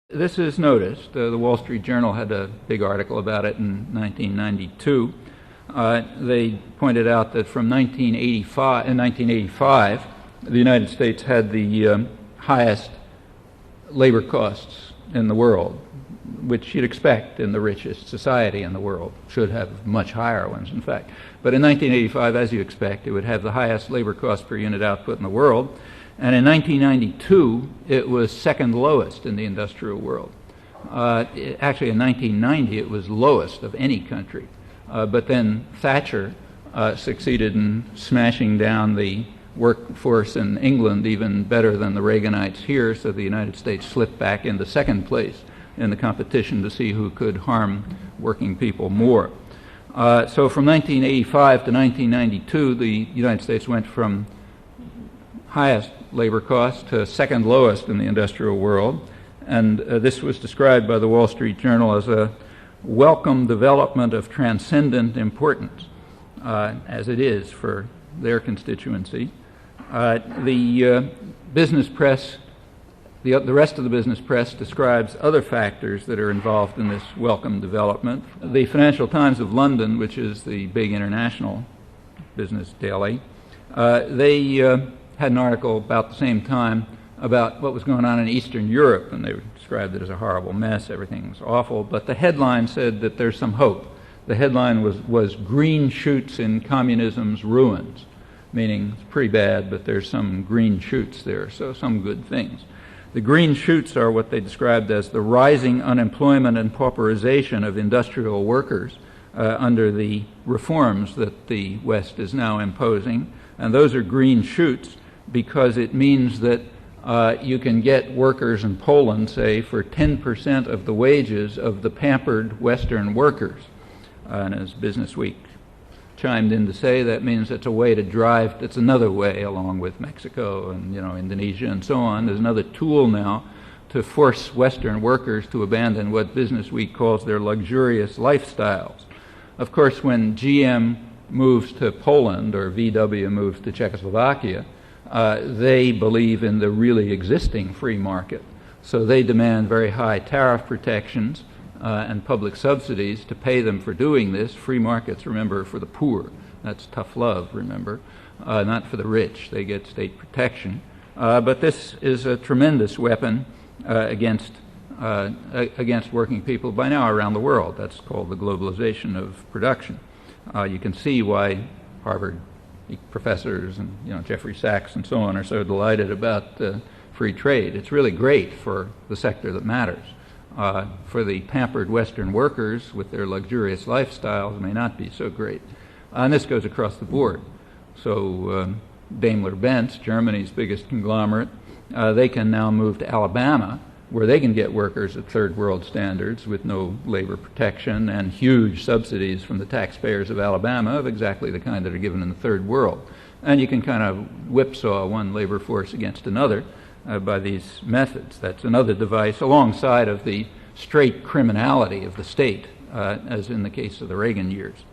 This is noticed. The Wall Street Journal had a big article about it in 1992. They pointed out that from 1985, the United States had the highest labor costs in the world, which you'd expect in the richest society in the world. Should have much higher ones, in fact. But in 1985, as you expect, it would have the highest labor cost per unit output in the world. And in 1992, it was second lowest in the industrial world. Actually, in 1990, it was lowest of any country. But then Thatcher succeeded in smashing down the workforce in England even better than the Reaganites here, so the United States slipped back into second place in the competition to see who could harm working people more. So from 1985 to 1992, the United States went from highest labor cost to second lowest in the industrial world. And this was described by the Wall Street Journal as a welcome development of transcendent importance, as it is for their constituency. The business press, the rest of the business press describes other factors that are involved in this welcome development. The Financial Times of London, which is the big international business daily, they had an article about the same time about what was going on in Eastern Europe, and they described it as a horrible mess. Everything was awful, but the headline said that there's some hope. The headline was "Green Shoots in Communism's Ruins," meaning it's pretty bad, but there's some green shoots there, so some good things. The green shoots are what they described as the rising unemployment and pauperization of industrial workers under the reforms that the West is now imposing, and those are green shoots because it means that you can get workers in Poland, say, for 10% of the wages of the pampered Western workers. And as Business Week chimed in to say, that means it's a way to drive, it's another way, along with Mexico and Indonesia and so on. There's another tool now to force Western workers to abandon what Business Week calls their luxurious lifestyles. Of course, when GM moves to Poland or VW moves to Czechoslovakia, they believe in the really existing free market. So they demand very high tariff protections and public subsidies to pay them for doing this. Free markets, remember, for the poor. That's tough love, remember, not for the rich. They get state protection. But this is a tremendous weapon against working people by now around the world. That's called the globalization of production. You can see why Harvard professors and Jeffrey Sachs and so on are so delighted about free trade. It's really great for the sector that matters. For the pampered Western workers with their luxurious lifestyles, it may not be so great. And this goes across the board. So Daimler-Benz, Germany's biggest conglomerate, they can now move to Alabama, where they can get workers at third world standards with no labor protection and huge subsidies from the taxpayers of Alabama of exactly the kind that are given in the third world. And you can kind of whipsaw one labor force against another by these methods. That's another device alongside of the straight criminality of the state, as in the case of the Reagan years.